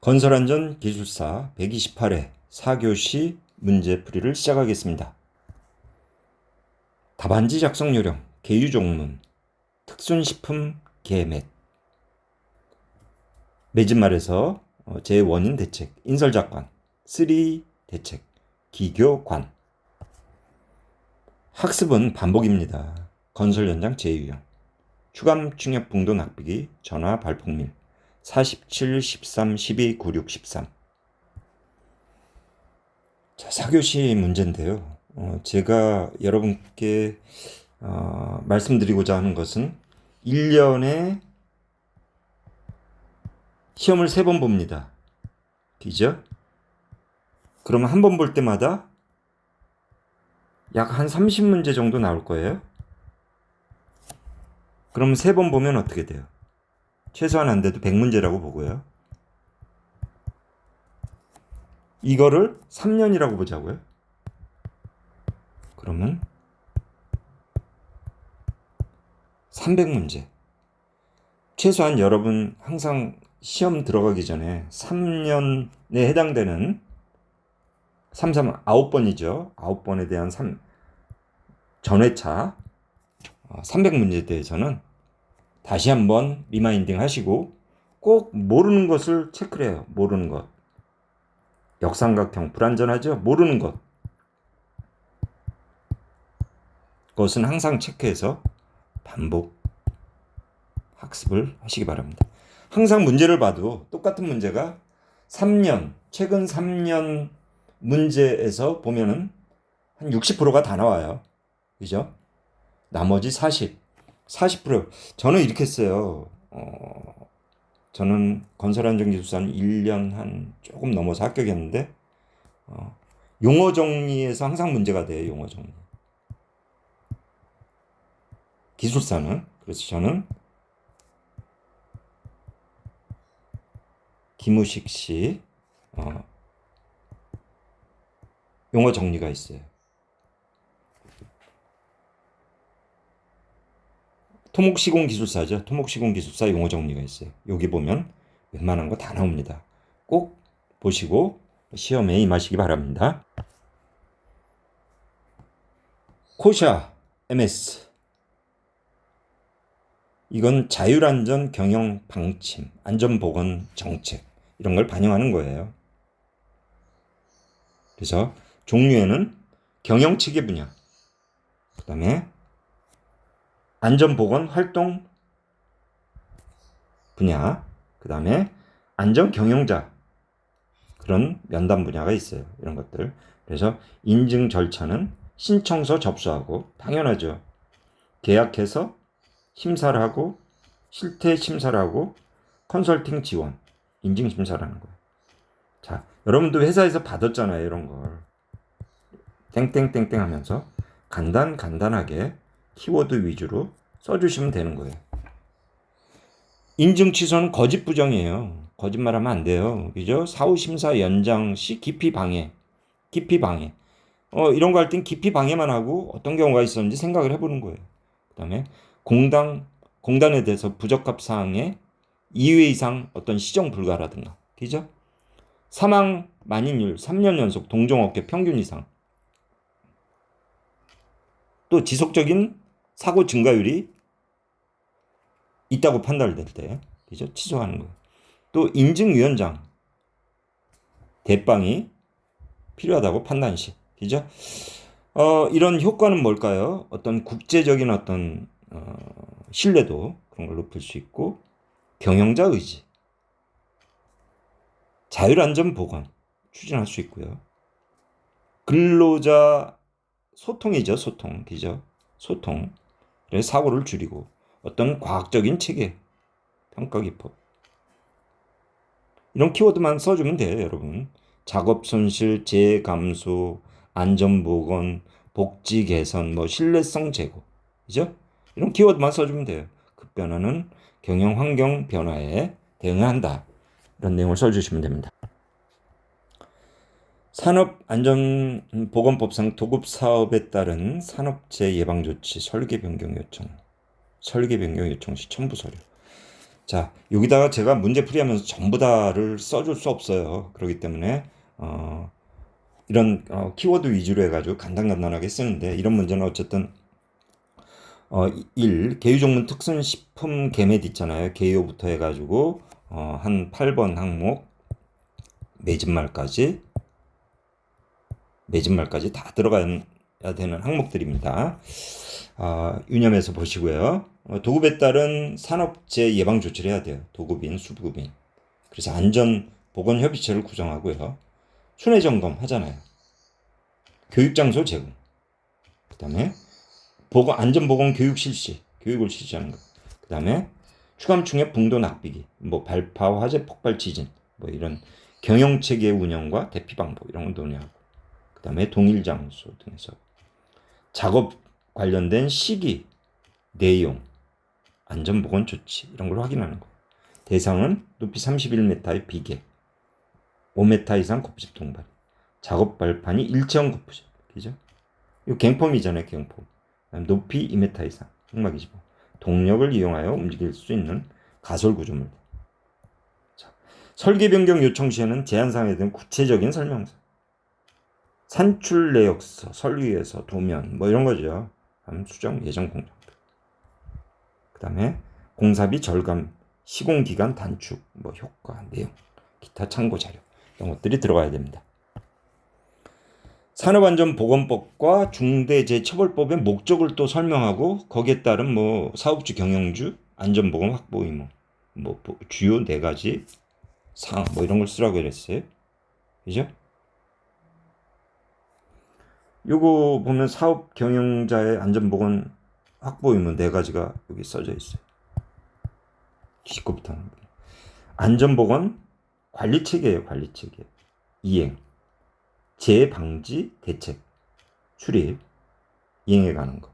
건설안전기술사 128회 4교시 문제풀이를 시작하겠습니다. 답안지 작성 요령, 계유종문, 특순식품 개맷, 매진말에서 제1인 대책, 인설작관, 3 대책, 기교관. 학습은 반복입니다. 건설 현장 제2유형, 휴감 충격 붕도 낚비기, 전화 발폭밀, 47, 13, 12, 96, 13. 자, 4교시 문제인데요. 제가 여러분께 말씀드리고자 하는 것은 1년에 시험을 3번 봅니다. 그죠? 그러면 한 번 볼 때마다 약 한 30문제 정도 나올 거예요. 그럼 3번 보면 어떻게 돼요? 최소한 안 돼도 100문제라고 보고요. 이거를 3년이라고 보자고요. 그러면 300문제. 최소한 여러분 항상 시험 들어가기 전에 3년에 해당되는 9번이죠. 9번에 대한 전회차 300문제에 대해서는 다시 한번 리마인딩 하시고 꼭 모르는 것을 체크를 해요. 모르는 것. 역삼각형 불완전하죠? 모르는 것. 그것은 항상 체크해서 반복 학습을 하시기 바랍니다. 항상 문제를 봐도 똑같은 문제가 3년, 최근 3년 문제에서 보면은 한 60%가 다 나와요. 그죠? 나머지 40%. 저는 이렇게 했어요. 저는 건설안전기술사는 1년 한 조금 넘어서 합격했는데, 용어 정리에서 항상 문제가 돼요. 용어 정리. 기술사는. 그래서 저는 김우식 씨 용어 정리가 있어요. 토목시공기술사죠. 토목시공기술사 용어 정리가 있어요. 여기 보면 웬만한 거 다 나옵니다. 꼭 보시고 시험에 임하시기 바랍니다. 코샤 MS. 이건 자율안전 경영 방침, 안전보건 정책 이런 걸 반영하는 거예요. 그래서 종류에는 경영체계 분야, 그 다음에 안전보건 활동 분야, 그 다음에 안전경영자, 그런 면담 분야가 있어요. 이런 것들. 그래서 인증 절차는 신청서 접수하고, 당연하죠. 계약해서 심사를 하고, 실태 심사를 하고, 컨설팅 지원, 인증 심사를 하는 거예요. 자, 여러분도 회사에서 받았잖아요. 이런 걸. 땡땡땡땡 하면서 간단하게 키워드 위주로 써주시면 되는 거예요. 인증 취소는 거짓 부정이에요. 거짓말하면 안 돼요. 그죠? 사후심사 연장 시 기피 방해. 이런 거 할 땐 기피 방해만 하고 어떤 경우가 있었는지 생각을 해보는 거예요. 그 다음에 공단에 대해서 부적합 사항에 2회 이상 어떤 시정 불가라든가. 그죠? 사망 만인율 3년 연속 동종업계 평균 이상. 또 지속적인 사고 증가율이 있다고 판단될 때, 그죠? 취소하는 거예요. 또 인증위원장 대빵이 필요하다고 판단 시, 그죠? 이런 효과는 뭘까요? 어떤 국제적인 어떤 신뢰도 그런 걸 높일 수 있고, 경영자 의지, 자율안전보건 추진할 수 있고요. 근로자 소통이죠, 소통, 그죠? 소통. 그래서 사고를 줄이고, 어떤 과학적인 체계, 평가 기법. 이런 키워드만 써주면 돼요, 여러분. 작업 손실, 재해 감소, 안전보건, 복지 개선, 신뢰성 제고. 그죠? 이런 키워드만 써주면 돼요. 급변하는 경영 환경 변화에 대응한다. 이런 내용을 써주시면 됩니다. 산업안전보건법상 도급사업에 따른 산업재해 예방조치 설계 변경 요청 시 첨부 서류. 자, 여기다가 제가 문제 풀이하면서 전부 다를 써줄 수 없어요. 그렇기 때문에 이런 키워드 위주로 해가지고 간단하게 쓰는데, 이런 문제는 어쨌든 1. 개유종문 특순식품 개맷 있잖아요. 개요부터 해가지고 한 8번 항목 매진말까지 다 들어가야 되는 항목들입니다. 유념해서 보시고요. 도급에 따른 산업재해 예방 조치를 해야 돼요. 도급인, 수급인. 그래서 안전보건협의체를 구성하고요. 순회 점검 하잖아요. 교육장소 제공. 그 다음에 안전보건 교육 실시, 교육을 실시하는 것. 그 다음에 추감충의 붕도 납비기, 뭐 발파, 화재, 폭발, 지진, 뭐 이런 경영체계 운영과 대피 방법 이런 걸 논의하고. 그 다음에 동일 장소 등에서 작업 관련된 시기, 내용, 안전보건 조치 이런 걸 확인하는 거예요. 대상은 높이 31m의 비계, 5m 이상 kop집 동발, 작업 발판이 일체형 kop집, 그죠? 이거 갱폼이잖아요, 갱폼. 높이 2m 이상, 흑막이지 뭐. 동력을 이용하여 움직일 수 있는 가설 구조물. 자, 설계 변경 요청 시에는 제한사항에 대한 구체적인 설명서, 산출 내역서, 설계서, 도면 뭐 이런 거죠. 수정 예정 공정. 그 다음에 공사비 절감, 시공기간 단축, 뭐 효과, 내용, 기타 참고 자료 이런 것들이 들어가야 됩니다. 산업안전보건법과 중대재해처벌법의 목적을 또 설명하고 거기에 따른 뭐 사업주, 경영주, 안전보건 확보 의무, 뭐 주요 4가지 사항 뭐 이런 걸 쓰라고 그랬어요. 그죠? 요거 보면 사업 경영자의 안전보건 확보 의무 4가지가 여기 써져 있어요. 기초부터 안전보건 관리체계예요. 관리체계. 이행, 재방지 대책, 출입, 이행해가는 거.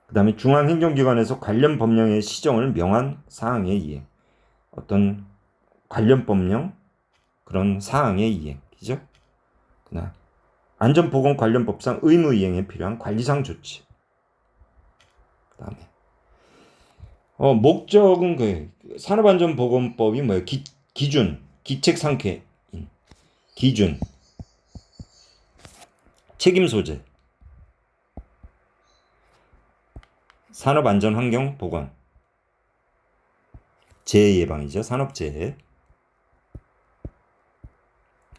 그 다음에 중앙행정기관에서 관련 법령의 시정을 명한 사항의 이행. 어떤 관련 법령 그런 사항의 이행. 그죠? 그다음 안전보건 관련 법상 의무 이행에 필요한 관리상 조치. 그 다음에 목적은 그 산업안전보건법이 뭐예요? 기준, 기책상쾌인, 기준, 책임 소재, 산업안전환경 보건, 재해 예방이죠. 산업재해,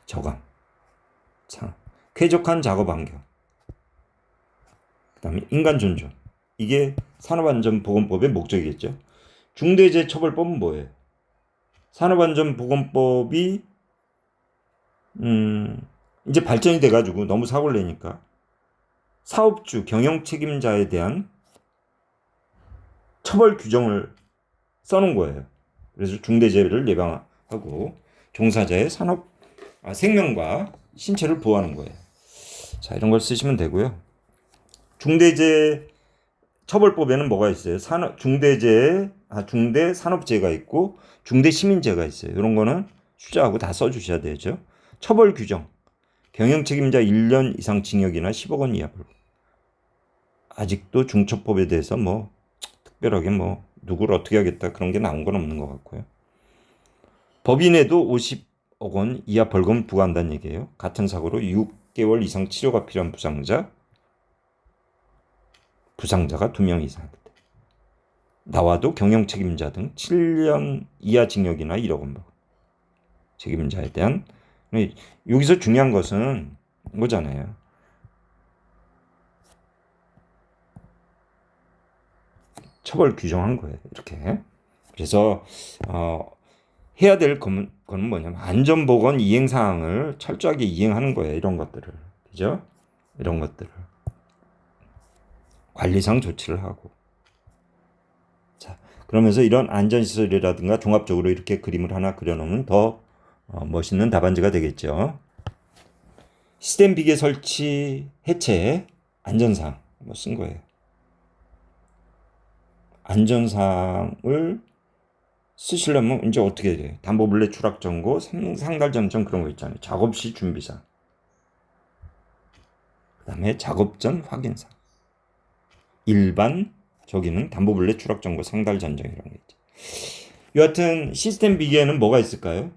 저감, 쾌적한 작업 환경, 그 다음에 인간 존중. 이게 산업안전보건법의 목적이겠죠. 중대재해처벌법은 뭐예요? 산업안전보건법이 이제 발전이 돼가지고 너무 사고를 내니까 사업주, 경영 책임자에 대한 처벌 규정을 써놓은 거예요. 그래서 중대재해를 예방하고 종사자의 생명과 신체를 보호하는 거예요. 자, 이런 걸 쓰시면 되고요. 중대재해 처벌법에는 뭐가 있어요? 중대 산업재해가 있고 중대 시민재해가 있어요. 이런 거는 수자하고 다 써주셔야 되죠. 처벌 규정, 경영 책임자 1년 이상 징역이나 10억 원 이하 벌금. 아직도 중처법에 대해서 뭐 특별하게 뭐 누구를 어떻게 하겠다 그런 게 나온 건 없는 것 같고요. 법인에도 50억 원 이하 벌금 부과한다는 얘기예요. 같은 사고로 6개월 이상 치료가 필요한 부상자가 2명 이상. 나와도 경영 책임자 등 7년 이하 징역이나 1억 원 벌금. 책임자에 대한 여기서 중요한 것은 이거잖아요. 처벌 규정한 거예요. 이렇게. 그래서 해야 될 거는 뭐냐면 안전보건 이행사항을 철저하게 이행하는 거예요. 이런 것들을. 그죠? 이런 것들을. 관리상 조치를 하고. 자, 그러면서 이런 안전시설이라든가 종합적으로 이렇게 그림을 하나 그려놓으면 더 멋있는 답안지가 되겠죠. 시스템 비계 설치, 해체, 안전사항 뭐 쓴 거예요. 안전사항을 쓰시려면 이제 어떻게 돼요? 담보블레 추락 정보, 상달 전정 그런 거 있잖아요. 작업 시 준비사항. 그 다음에 작업 전 확인사항. 일반 저기는 담보블레 추락 정보, 상달 전정 이런 거 있죠. 여하튼 시스템 비계에는 뭐가 있을까요?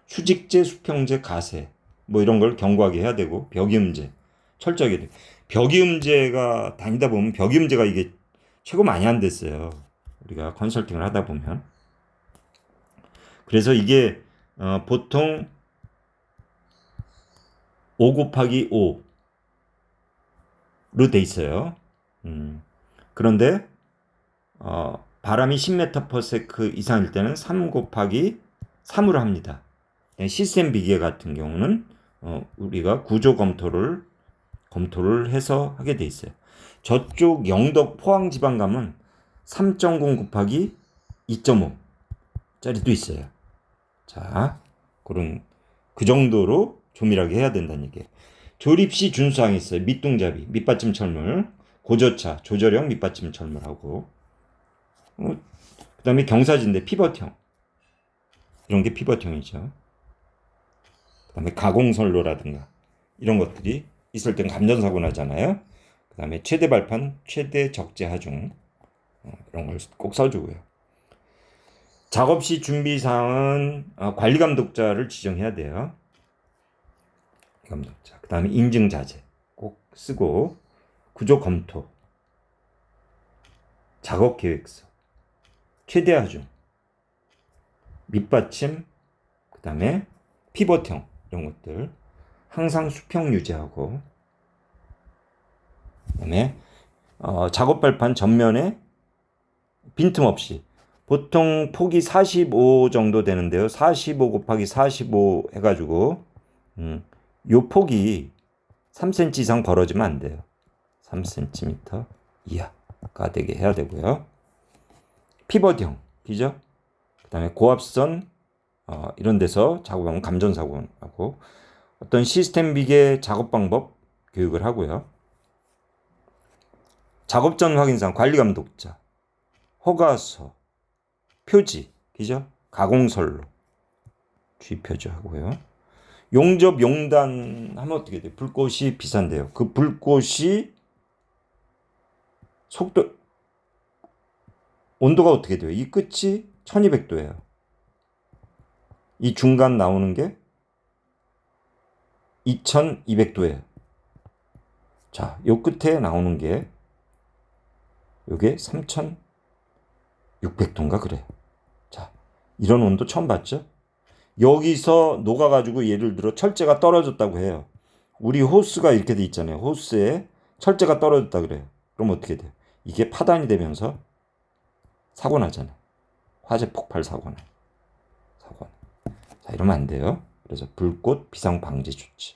수직재, 수평재, 가세 뭐 이런 걸 견고하게 해야 되고 벽이음재 철저하게 돼. 벽이음재가 다니다 보면 벽이음재가 이게 최고 많이 안 됐어요. 우리가 컨설팅을 하다 보면. 그래서 이게 보통 5 곱하기 5로 돼 있어요. 그런데 바람이 10m/s 이상일 때는 3 곱하기 3으로 합니다. 시스템 비계 같은 경우는 우리가 구조 검토를 해서 하게 돼 있어요. 저쪽 영덕 포항 지방 가면 3.0 곱하기 2.5짜리도 있어요. 자, 그 정도로 조밀하게 해야 된다는 얘기예요. 조립 시 준수사항이 있어요. 밑동잡이, 밑받침 철물, 고저차, 조절형 밑받침 철물하고 그 다음에 경사진대, 피벗형 이런 게 피벗형이죠. 그 다음에 가공선로라든가 이런 것들이 있을 땐 감전사고 나잖아요. 그 다음에 최대 발판, 최대 적재 하중 이런 걸 꼭 써주고요. 작업 시 준비사항은 관리감독자를 지정해야 돼요. 감독자. 그 다음에 인증자재 꼭 쓰고 구조 검토, 작업 계획서, 최대 하중, 밑받침, 그 다음에 피벗형 이런 것들 항상 수평 유지하고 그 다음에 작업 발판 전면에 빈틈없이 보통 폭이 45 정도 되는데요. 45 곱하기 45 해가지고 요 폭이 3cm 이상 벌어지면 안 돼요. 3cm 이하가 되게 해야 되고요. 피벗형, 그죠? 그 다음에 고압선 이런 데서 작업하면 감전사고 나고 어떤 시스템 비계 작업 방법 교육을 하고요. 작업 전 확인사항 관리감독자, 허가서, 표지, 그죠? 가공선로, 주의표지 하고요. 용접, 용단 하면 어떻게 돼요? 불꽃이 비싼데요. 그 불꽃이 속도, 온도가 어떻게 돼요? 이 끝이 1200도예요. 이 중간 나오는 게 2200도예요. 자, 요 끝에 나오는 게 요게 3600도인가 그래요. 자, 이런 온도 처음 봤죠? 여기서 녹아가지고 예를 들어 철제가 떨어졌다고 해요. 우리 호스가 이렇게 돼 있잖아요. 호스에 철제가 떨어졌다 그래요. 그럼 어떻게 돼요? 이게 파단이 되면서 사고 나잖아요. 화재 폭발 사고나. 자, 이러면 안 돼요. 그래서 불꽃 비상 방지 조치.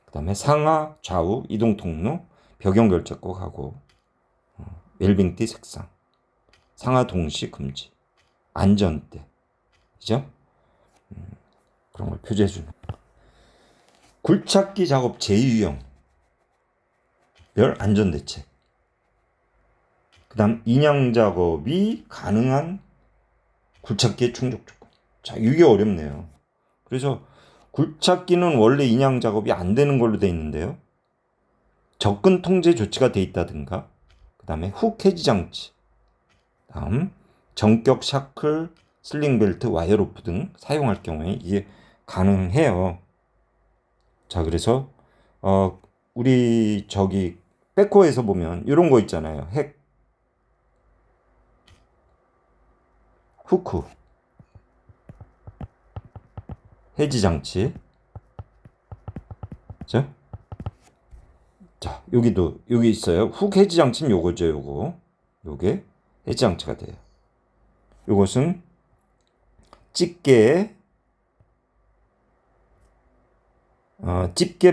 그 다음에 상하, 좌우, 이동 통로, 벽용 결제 꼭 하고, 웰빙띠 색상, 상하 동시 금지, 안전대, 그죠? 그런 걸 표시해주는. 굴착기 작업 제2유형, 별 안전대책. 그 다음 인양 작업이 가능한 굴착기의 충족 조건. 자, 이게 어렵네요. 그래서 굴착기는 원래 인양 작업이 안 되는 걸로 돼 있는데요. 접근 통제 조치가 돼 있다든가, 그 다음에 훅 해지 장치, 다음 전격 샤클, 슬링 벨트, 와이어 로프 등 사용할 경우에 이게 가능해요. 자, 그래서 우리 저기 백호에서 보면 이런 거 있잖아요. 후크, 해지 장치. 자, 여기 있어요. 훅 해지 장치는 요거죠, 요게 해지 장치가 돼요. 요것은 집게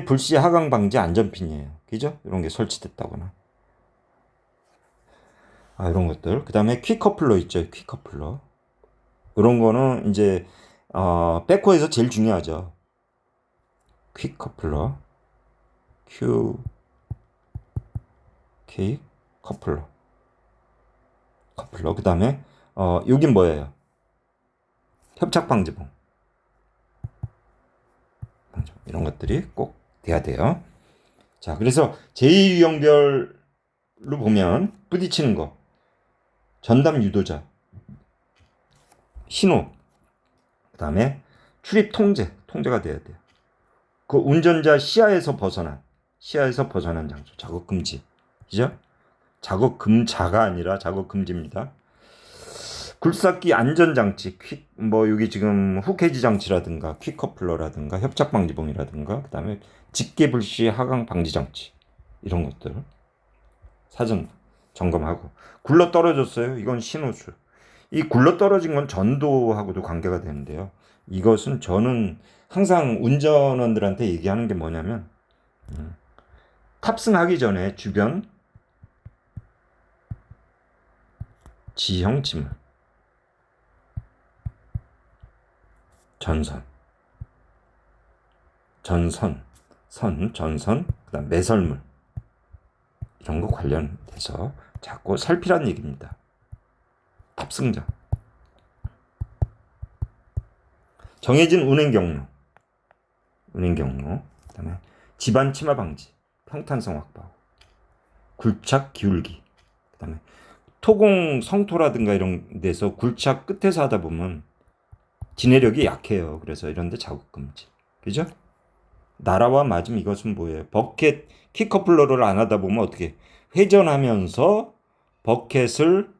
불씨 하강 방지 안전핀이에요. 그죠? 이런 게 설치됐다거나. 이런 것들. 그 다음에 퀵커플러 있죠. 퀵커플러. 이런 거는 이제 백호에서 제일 중요하죠. 퀵커플러. 커플러. 그 다음에 여긴 뭐예요? 협착 방지봉. 이런 것들이 꼭 돼야 돼요. 자, 그래서 제2유형별로 보면 부딪히는 거, 전담 유도자, 신호, 그 다음에 출입 통제가 돼야 돼요. 그 운전자 시야에서 벗어난 장소, 작업 금지. 그죠? 작업 금자가 아니라 작업 금지입니다. 굴삭기 안전장치, 여기 지금 후케이지 장치라든가, 퀵커플러라든가, 협착방지봉이라든가, 그 다음에 직계불시 하강 방지장치. 이런 것들. 사전 점검하고. 굴러 떨어졌어요. 이건 신호수. 이 굴러 떨어진 건 전도하고도 관계가 되는데요. 이것은 저는 항상 운전원들한테 얘기하는 게 뭐냐면, 탑승하기 전에 주변 지형 지물, 전선, 그다음 매설물 이런 거 관련돼서 자꾸 살피란 얘기입니다. 탑승자. 정해진 운행 경로, 그다음에 집안 침하 방지, 평탄성 확보, 굴착 기울기, 그다음에 토공 성토라든가 이런 데서 굴착 끝에서 하다 보면 진해력이 약해요. 그래서 이런 데 작업 금지. 그죠? 나라와 맞음. 이것은 뭐예요? 버켓 킥커플러를 안 하다 보면 어떻게 회전하면서 버켓을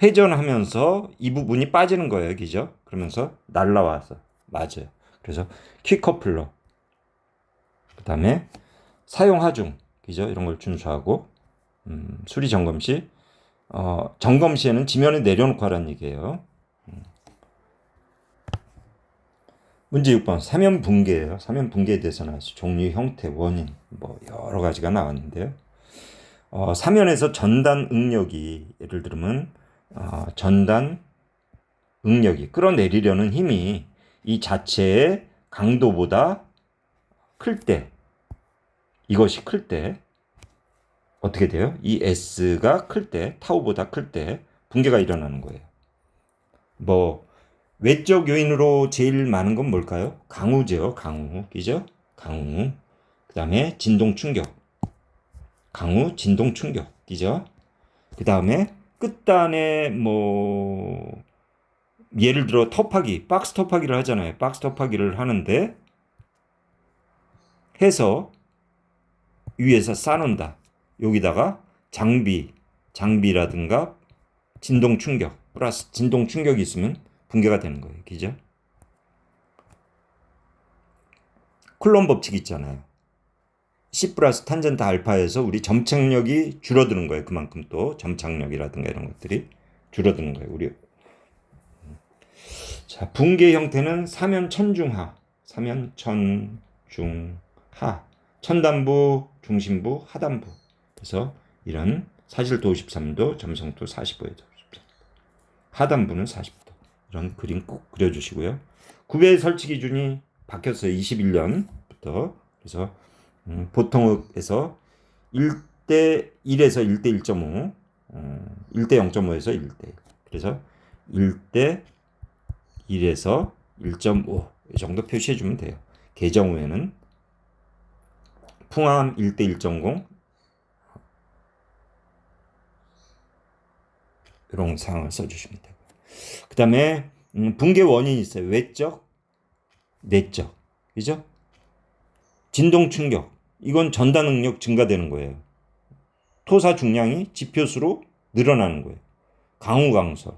회전하면서 이 부분이 빠지는 거예요. 그죠? 그러면서 날라와서 맞아요. 그래서 킥커플러, 그 다음에 사용 하중, 그죠? 이런 걸 준수하고, 수리 점검 시 점검 시에는 지면에 내려놓고 하라는 얘기예요. 문제 6번 사면 붕괴예요. 사면 붕괴에 대해서 나왔어요. 종류, 형태, 원인 여러 가지가 나왔는데요. 사면에서 전단 응력이, 예를 들면 전단 응력이 끌어내리려는 힘이 이 자체의 강도보다 클 때, 이것이 클 때 어떻게 돼요? 이 S가 클 때, 타우보다 클 때 붕괴가 일어나는 거예요. 외적 요인으로 제일 많은 건 뭘까요? 강우죠. 강우. 그죠? 강우. 그 다음에 진동 충격. 강우, 진동 충격. 그죠? 그 다음에 끝단에 예를 들어 터파기, 박스 터파기를 하잖아요. 박스 터파기를 하는데 해서 위에서 싸놓는다. 여기다가 장비라든가 진동 충격, 플러스 진동 충격이 있으면 붕괴가 되는 거예요. 그죠? 쿨론 법칙 있잖아요. C 플러스 탄젠트 알파에서 우리 점착력이 줄어드는 거예요. 그만큼 또 점착력이라든가 이런 것들이 줄어드는 거예요. 자, 붕괴 형태는 사면천중하, 천단부, 중심부, 하단부. 그래서 이런 사실도 53도, 점성도 45에도 53도. 하단부는 40도. 이런 그림 꼭 그려주시고요. 구배 설치 기준이 바뀌었어요. 21년부터. 그래서 보통에서 1대 1에서 1대 1.5, 1대 0.5에서 1대 1. 그래서 1대 1에서 1.5 이 정도 표시해 주면 돼요. 개정 후에는 풍암 1대 1.0 이런 상황을 써주시면 되고, 그 다음에 붕괴 원인이 있어요. 외적, 내적, 그죠? 진동 충격, 이건 전단 응력 증가되는 거예요. 토사 중량이 지표수로 늘어나는 거예요. 강우 강설,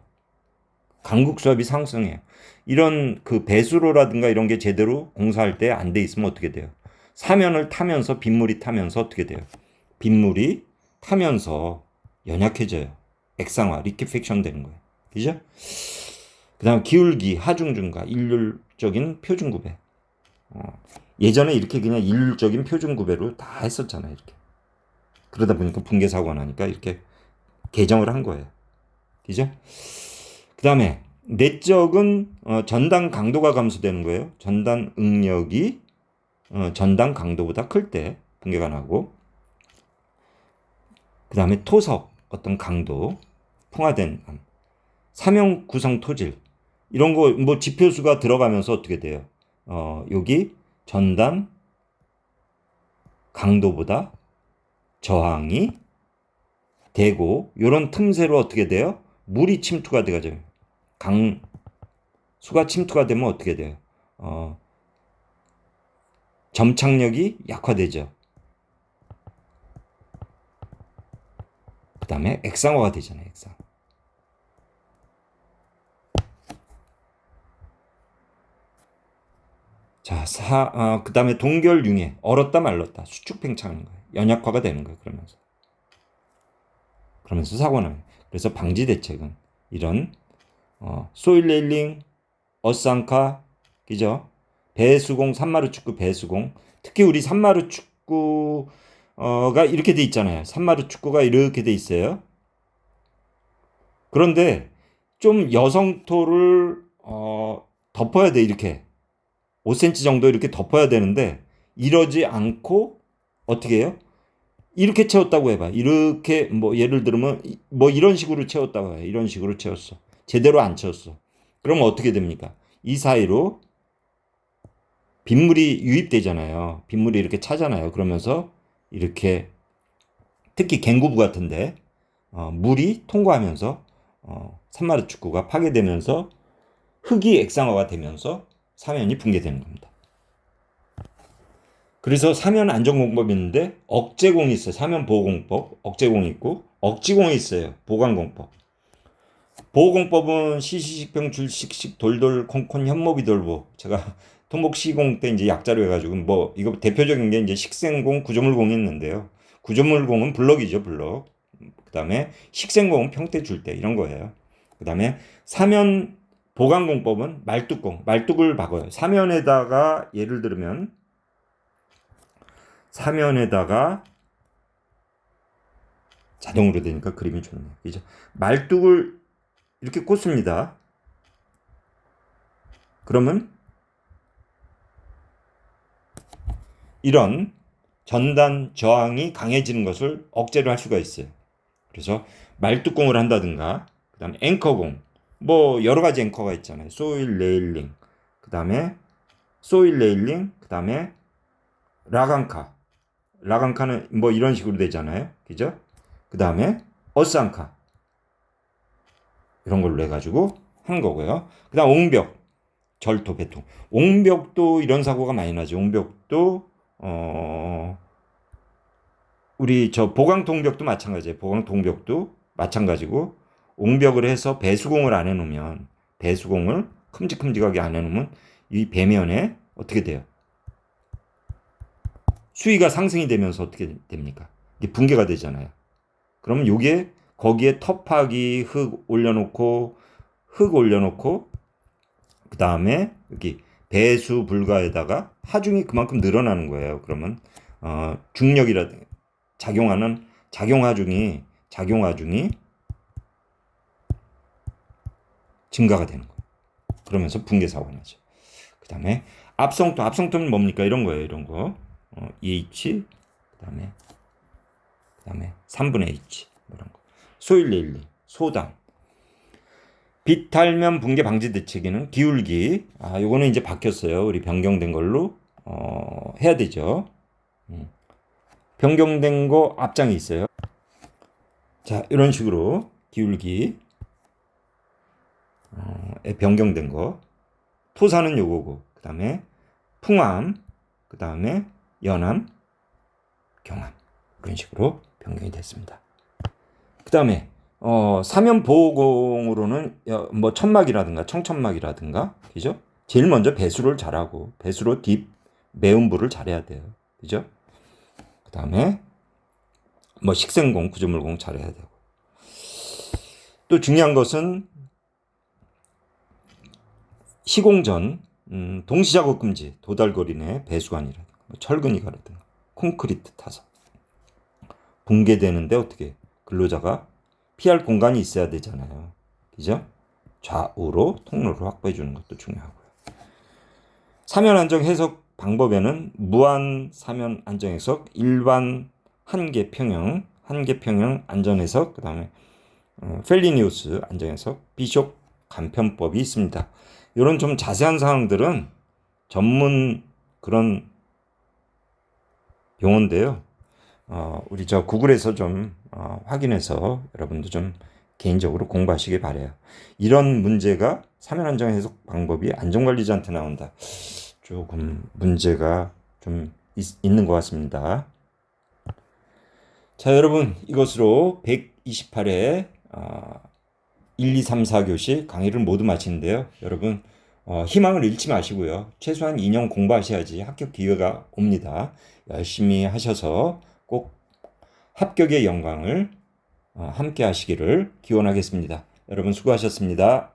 강국 수압이 상승해요. 이런 그 배수로라든가 이런 게 제대로 공사할 때 안 돼 있으면 어떻게 돼요? 사면을 타면서 빗물이 타면서 어떻게 돼요? 빗물이 타면서 연약해져요. 액상화, 리퀴팩션 되는 거예요. 그죠? 그 다음 기울기, 하중 증가, 일률적인 표준 구배. 예전에 이렇게 그냥 일률적인 표준 구배로 다 했었잖아요. 이렇게. 그러다 보니까 붕괴 사고가 나니까 이렇게 개정을 한 거예요. 그죠? 그 다음에 내적은 전단 강도가 감소되는 거예요. 전단 응력이 전단 강도보다 클 때 붕괴가 나고, 그 다음에 토석 어떤 강도, 풍화된 사명 구성 토질 이런 거 지표수가 들어가면서 어떻게 돼요? 여기 전단 강도보다 저항이 되고, 이런 틈새로 어떻게 돼요? 물이 침투가 돼가지고 수가 침투가 되면 어떻게 돼요? 점착력이 약화되죠. 그 다음에 액상화가 되잖아요. 액상. 자, 그 다음에 동결융해. 얼었다 말랐다. 수축팽창하는 거예요. 연약화가 되는 거예요. 그러면서 사고 나요. 그래서 방지 대책은 이런 소일 레일링, 어쌍카, 그죠? 배수공, 산마루 축구, 배수공. 특히 우리 산마루 축구가 이렇게 돼 있잖아요. 산마루 축구가 이렇게 돼 있어요. 그런데 좀 여성토를 덮어야 돼. 이렇게 5cm 정도 이렇게 덮어야 되는데 이러지 않고 어떻게 해요? 이렇게 채웠다고 해봐. 이렇게 뭐 예를 들면 뭐 이런 식으로 채웠다고 해. 이런 식으로 채웠어. 제대로 안 채웠어. 그러면 어떻게 됩니까? 이 사이로 빗물이 유입되잖아요. 빗물이 이렇게 차잖아요. 그러면서 이렇게 특히 갱구부 같은데 물이 통과하면서 산마루 축구가 파괴되면서 흙이 액상화가 되면서 사면이 붕괴되는 겁니다. 그래서 사면 안전공법이 있는데 억제공이 있어요. 사면 보호공법, 억제공이 있고 억지공이 있어요. 보강공법. 보호공법은 시시식병 줄식식 돌돌 콩콘 현모비돌보. 제가 토목 시공 때 이제 약자로 해가지고 뭐 이거 대표적인 게 이제 식생공, 구조물공이 있는데요. 구조물공은 블럭이죠, 블럭. 그다음에 식생공은 평대 줄 때 이런 거예요. 그다음에 사면 보강공법은 말뚝공, 말뚝을 박아요. 사면에다가 예를 들면 사면에다가 자동으로 되니까 그림이 좋네요. 그죠? 말뚝을 이렇게 꽂습니다. 그러면 이런 전단 저항이 강해지는 것을 억제를 할 수가 있어요. 그래서 말뚝공을 한다든가, 그 다음에 앵커공, 뭐 여러 가지 앵커가 있잖아요. 소일 레일링, 그 다음에 소일 레일링, 그 다음에 라간카. 라간카는 뭐 이런 식으로 되잖아요. 그죠? 그 다음에 어쌍카. 이런 걸로 해가지고 한 거고요. 그 다음 옹벽, 절토, 배통. 옹벽도 이런 사고가 많이 나죠. 옹벽도 우리 저 보강통벽도 마찬가지예요. 보강통벽도 마찬가지고 옹벽을 해서 배수공을 안 해놓으면 배수공을 큼직큼직하게 안 해놓으면 이 배면에 어떻게 돼요? 수위가 상승이 되면서 어떻게 됩니까? 이게 붕괴가 되잖아요. 그러면 요게 거기에 텃파기 흙 올려놓고 그 다음에 여기 배수 불가에다가 하중이 그만큼 늘어나는 거예요. 그러면 중력이라든가 작용하중이 증가가 되는 거예요. 그러면서 붕괴 사고가 나죠. 그 다음에 압성토는 뭡니까? 이런 거예요. 이런 거. EH 그다음에 3분의 H 이런 거. 소일레일링, 소당. 비탈면 붕괴 방지 대책에는 기울기. 요거는 이제 바뀌었어요. 우리 변경된 걸로 해야 되죠. 변경된 거 앞장이 있어요. 자, 이런 식으로 기울기 변경된 거. 토사는 요거고, 그 다음에 풍암, 그 다음에 연암, 경암. 이런 식으로 변경이 됐습니다. 그 다음에 사면 보호공으로는 뭐 천막이라든가 청천막이라든가, 그죠? 제일 먼저 배수를 잘하고 배수로 딥 매운부를 잘해야 돼요. 그죠? 그 다음에 뭐 식생공, 구조물공 잘해야 되고, 또 중요한 것은 시공 전 동시 작업 금지, 도달거리 내 배수관이라든가 뭐 철근이가라든가 콘크리트 타서 붕괴되는데 어떻게 근로자가 피할 공간이 있어야 되잖아요. 그죠? 좌우로 통로를 확보해 주는 것도 중요하고요. 사면 안정 해석 방법에는 무한 사면 안정 해석, 일반 한계 평형 안전 해석, 그다음에 펠리니우스 안정 해석, 비숍 간편법이 있습니다. 이런 좀 자세한 사항들은 전문 그런 용어인데요. 우리 저 구글에서 좀 확인해서 여러분도 좀 개인적으로 공부하시기 바래요. 이런 문제가 사면안정 해석 방법이 안전관리자한테 나온다. 조금 문제가 좀 있는 것 같습니다. 자, 여러분, 이것으로 128회 1, 2, 3, 4교시 강의를 모두 마치는데요. 여러분, 희망을 잃지 마시고요. 최소한 2년 공부하셔야지 합격 기회가 옵니다. 열심히 하셔서 꼭 합격의 영광을 함께 하시기를 기원하겠습니다. 여러분 수고하셨습니다.